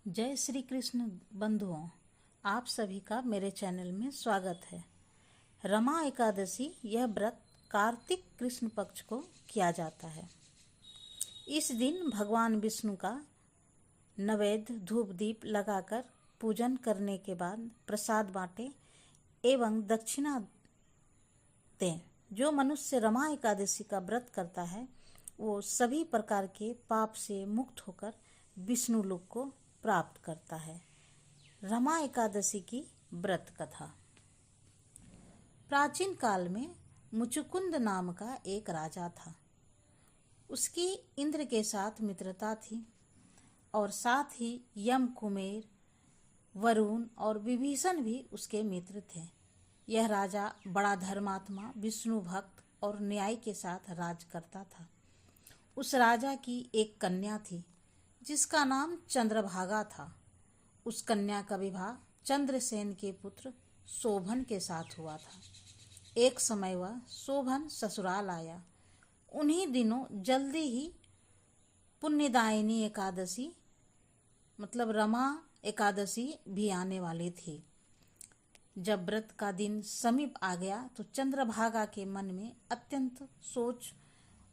जय श्री कृष्ण बंधुओं, आप सभी का मेरे चैनल में स्वागत है। रमा एकादशी यह व्रत कार्तिक कृष्ण पक्ष को किया जाता है। इस दिन भगवान विष्णु का नैवेद्य धूप दीप लगाकर पूजन करने के बाद प्रसाद बांटे एवं दक्षिणा दें। जो मनुष्य रमा एकादशी का व्रत करता है वो सभी प्रकार के पाप से मुक्त होकर विष्णु लोक को प्राप्त करता है। रमा एकादशी की व्रत कथा। प्राचीन काल में मुचुकुंद नाम का एक राजा था। उसकी इंद्र के साथ मित्रता थी और साथ ही यम, कुमेर, वरुण और विभीषण भी उसके मित्र थे। यह राजा बड़ा धर्मात्मा, विष्णु भक्त और न्याय के साथ राज करता था। उस राजा की एक कन्या थी जिसका नाम चंद्रभागा था। उस कन्या का विवाह चंद्रसेन के पुत्र शोभन के साथ हुआ था। एक समय वह शोभन ससुराल आया। उन्हीं दिनों जल्दी ही पुण्यदायिनी एकादशी मतलब रमा एकादशी भी आने वाली थी। जब व्रत का दिन समीप आ गया तो चंद्रभागा के मन में अत्यंत सोच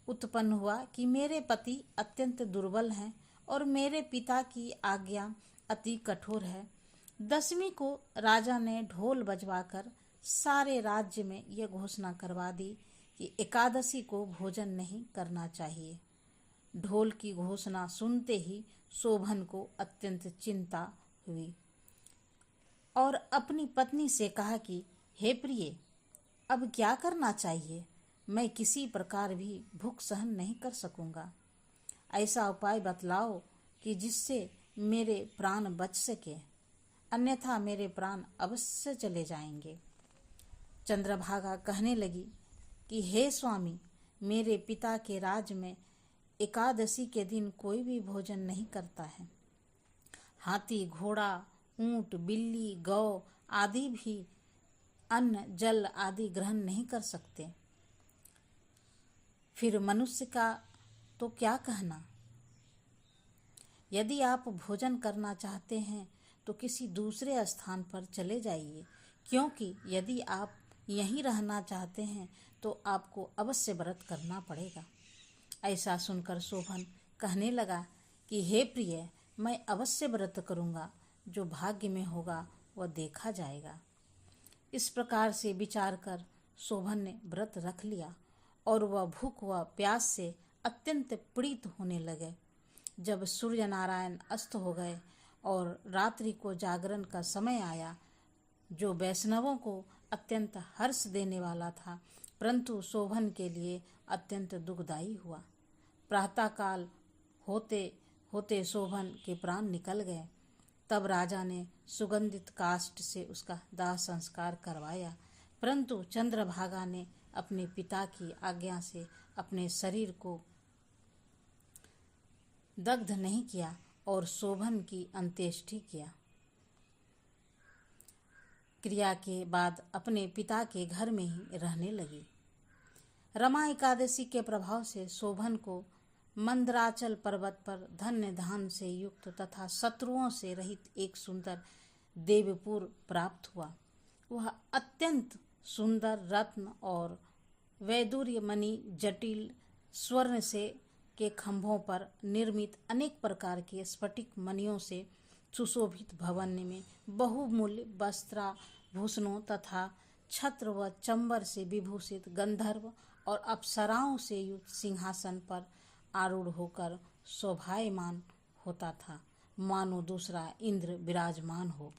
उत्पन्न हुआ कि मेरे पति अत्यंत दुर्बल हैं और मेरे पिता की आज्ञा अति कठोर है। 10वीं को राजा ने ढोल बजवाकर सारे राज्य में यह घोषणा करवा दी कि एकादशी को भोजन नहीं करना चाहिए। ढोल की घोषणा सुनते ही शोभन को अत्यंत चिंता हुई और अपनी पत्नी से कहा कि हे प्रिय, अब क्या करना चाहिए? मैं किसी प्रकार भी भूख सहन नहीं कर सकूंगा। ऐसा उपाय बतलाओ कि जिससे मेरे प्राण बच सके, अन्यथा मेरे प्राण अवश्य चले जाएंगे। चंद्रभागा कहने लगी कि हे स्वामी, मेरे पिता के राज में एकादशी के दिन कोई भी भोजन नहीं करता है। हाथी, घोड़ा, ऊंट, बिल्ली, गौ आदि भी अन्न जल आदि ग्रहण नहीं कर सकते। फिर मनुष्य का तो क्या कहना। यदि आप भोजन करना चाहते हैं तो किसी दूसरे स्थान पर चले जाइए, क्योंकि यदि आप यहीं रहना चाहते हैं तो आपको अवश्य व्रत करना पड़ेगा। ऐसा सुनकर शोभन कहने लगा कि हे प्रिय, मैं अवश्य व्रत करूंगा। जो भाग्य में होगा वह देखा जाएगा। इस प्रकार से विचार कर शोभन ने व्रत रख लिया और वह भूख व प्यास से अत्यंत पीड़ित होने लगे। जब सूर्य नारायण अस्त हो गए और रात्रि को जागरण का समय आया, जो वैष्णवों को अत्यंत हर्ष देने वाला था, परंतु शोभन के लिए अत्यंत दुखदायी हुआ। प्रातःकाल होते होते शोभन के प्राण निकल गए। तब राजा ने सुगंधित काष्ठ से उसका दाह संस्कार करवाया, परंतु चंद्रभागा ने अपने पिता की आज्ञा से अपने शरीर को दग्ध नहीं किया और शोभन की अंत्येष्टि किया। क्रिया के बाद अपने पिता के घर में ही रहने लगी। रमा एकादशी के प्रभाव से शोभन को मंदराचल पर्वत पर धन्य धान से युक्त तथा शत्रुओं से रहित एक सुंदर देवपुर प्राप्त हुआ। वह अत्यंत सुंदर रत्न और वैदूर्य मणि, जटिल स्वर्ण से के खंभों पर निर्मित अनेक प्रकार के स्फटिक मणियों से सुशोभित भवन में बहुमूल्य वस्त्राभूषणों तथा छत्र व चंबर से विभूषित गंधर्व और अप्सराओं से युक्त सिंहासन पर आरूढ़ होकर शोभायमान होता था, मानो दूसरा इंद्र विराजमान हो।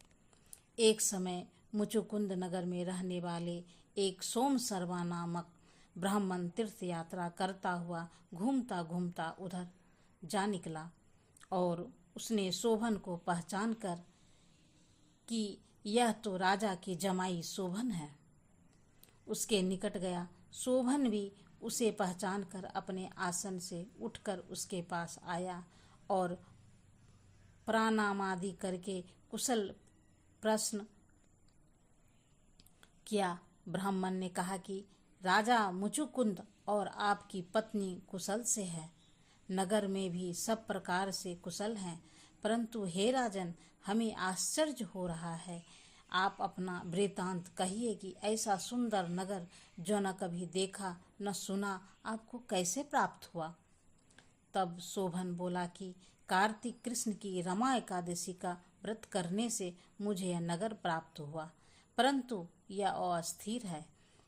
एक समय मुचुकुंद नगर में रहने वाले एक सोम सर्वा नामक ब्राह्मण तीर्थ यात्रा करता हुआ घूमता घूमता उधर जा निकला और उसने शोभन को पहचान कर कि यह तो राजा की जमाई शोभन है, उसके निकट गया। शोभन भी उसे पहचान कर अपने आसन से उठकर उसके पास आया और प्रणाम आदि करके कुशल प्रश्न किया। ब्राह्मण ने कहा कि राजा मुचुकुंद और आपकी पत्नी कुशल से है। नगर में भी सब प्रकार से कुशल हैं, परंतु हे राजन, हमें आश्चर्य हो रहा है। आप अपना वृतांत कहिए कि ऐसा सुंदर नगर जो न कभी देखा न सुना, आपको कैसे प्राप्त हुआ। तब शोभन बोला कि कार्तिक कृष्ण की रमा एकादशी का व्रत करने से मुझे यह नगर प्राप्त हुआ, परंतु यह अस्थिर है।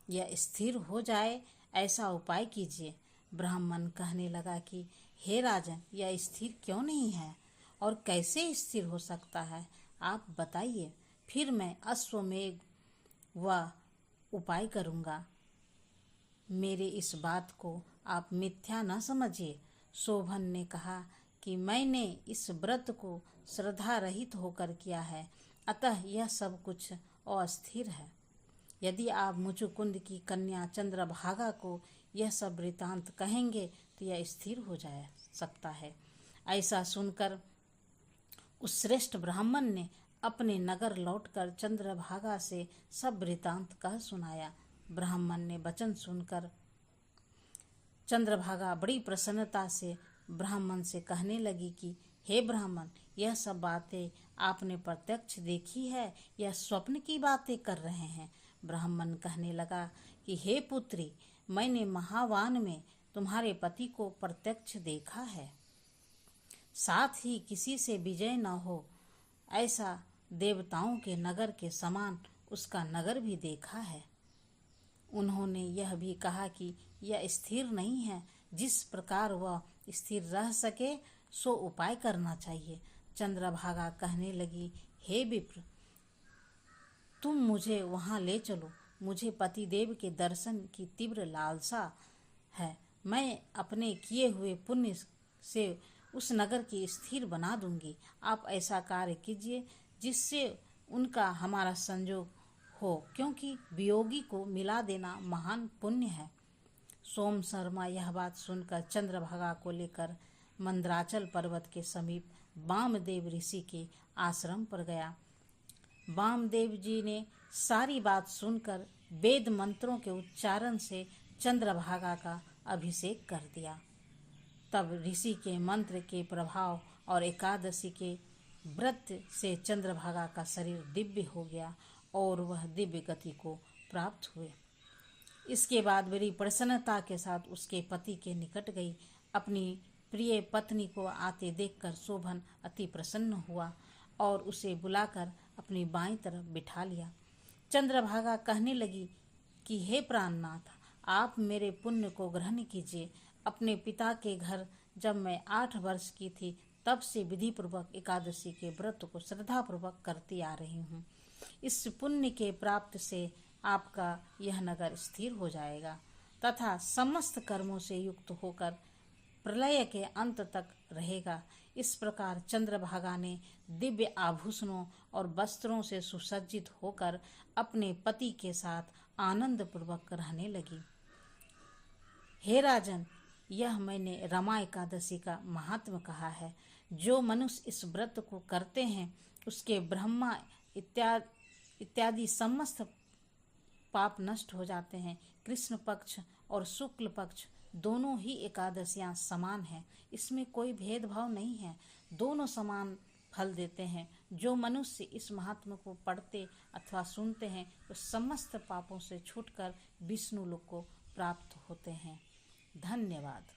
यह स्थिर हो जाए ऐसा उपाय कीजिए। ब्राह्मण कहने लगा कि हे राजन, यह स्थिर क्यों नहीं है और कैसे स्थिर हो सकता है, आप बताइए, फिर मैं अश्वमेघ व उपाय करूँगा। मेरे इस बात को आप मिथ्या न समझिए। शोभन ने कहा कि मैंने इस व्रत को श्रद्धा रहित होकर किया है, अतः यह सब कुछ अस्थिर है। यदि आप मुचुकुंद की कन्या चंद्रभागा को यह सब वृतांत कहेंगे तो यह स्थिर हो जा सकता है। ऐसा सुनकर उस श्रेष्ठ ब्राह्मण ने अपने नगर लौटकर चंद्रभागा से सब वृतांत कह सुनाया। ब्राह्मण ने वचन सुनकर चंद्रभागा बड़ी प्रसन्नता से ब्राह्मण से कहने लगी कि हे ब्राह्मण, यह सब बातें आपने प्रत्यक्ष देखी है या स्वप्न की बातें कर रहे हैं। ब्राह्मण कहने लगा कि हे पुत्री, मैंने महावान में तुम्हारे पति को प्रत्यक्ष देखा है, साथ ही किसी से विजय न हो ऐसा देवताओं के नगर के समान उसका नगर भी देखा है। उन्होंने यह भी कहा कि यह स्थिर नहीं है, जिस प्रकार वह स्थिर रह सके सो उपाय करना चाहिए। चंद्रभागा कहने लगी, हे विप्र, तुम मुझे वहाँ ले चलो, मुझे पतिदेव के दर्शन की तीव्र लालसा है। मैं अपने किए हुए पुण्य से उस नगर की स्थिर बना दूंगी। आप ऐसा कार्य कीजिए जिससे उनका हमारा संयोग हो, क्योंकि वियोगी को मिला देना महान पुण्य है। सोम शर्मा यह बात सुनकर चंद्रभागा को लेकर मंदराचल पर्वत के समीप वामदेव ऋषि के आश्रम पर गया। वामदेव जी ने सारी बात सुनकर वेद मंत्रों के उच्चारण से चंद्रभागा का अभिषेक कर दिया। तब ऋषि के मंत्र के प्रभाव और एकादशी के व्रत से चंद्रभागा का शरीर दिव्य हो गया और वह दिव्य गति को प्राप्त हुए। इसके बाद बड़ी प्रसन्नता के साथ उसके पति के निकट गई। अपनी प्रिय पत्नी को आते देखकर शोभन अति प्रसन्न हुआ और उसे बुलाकर अपनी बाईं तरफ बिठा लिया। चंद्रभागा कहने लगी कि हे प्राणनाथ, आप मेरे पुण्य को ग्रहण कीजिए। अपने पिता के घर जब मैं 8 वर्ष की थी तब से विधि पूर्वक एकादशी के व्रत को श्रद्धा पूर्वक करती आ रही हूँ। इस पुण्य के प्राप्त से आपका यह नगर स्थिर हो जाएगा तथा समस्त कर्मों से युक्त होकर प्रलय के अंत तक रहेगा। इस प्रकार चंद्रभागा ने दिव्य आभूषणों और वस्त्रों से सुसज्जित होकर अपने पति के साथ आनंद पूर्वक रहने लगी। हे राजन, यह मैंने रमा एकादशी का महात्म्य कहा है। जो मनुष्य इस व्रत को करते हैं उसके ब्रह्मा इत्यादि समस्त पाप नष्ट हो जाते हैं। कृष्ण पक्ष और शुक्ल पक्ष दोनों ही एकादशियां समान हैं, इसमें कोई भेदभाव नहीं है, दोनों समान फल देते हैं। जो मनुष्य इस महात्म्य को पढ़ते अथवा सुनते हैं वो समस्त पापों से छूटकर विष्णु लोक को प्राप्त होते हैं। धन्यवाद।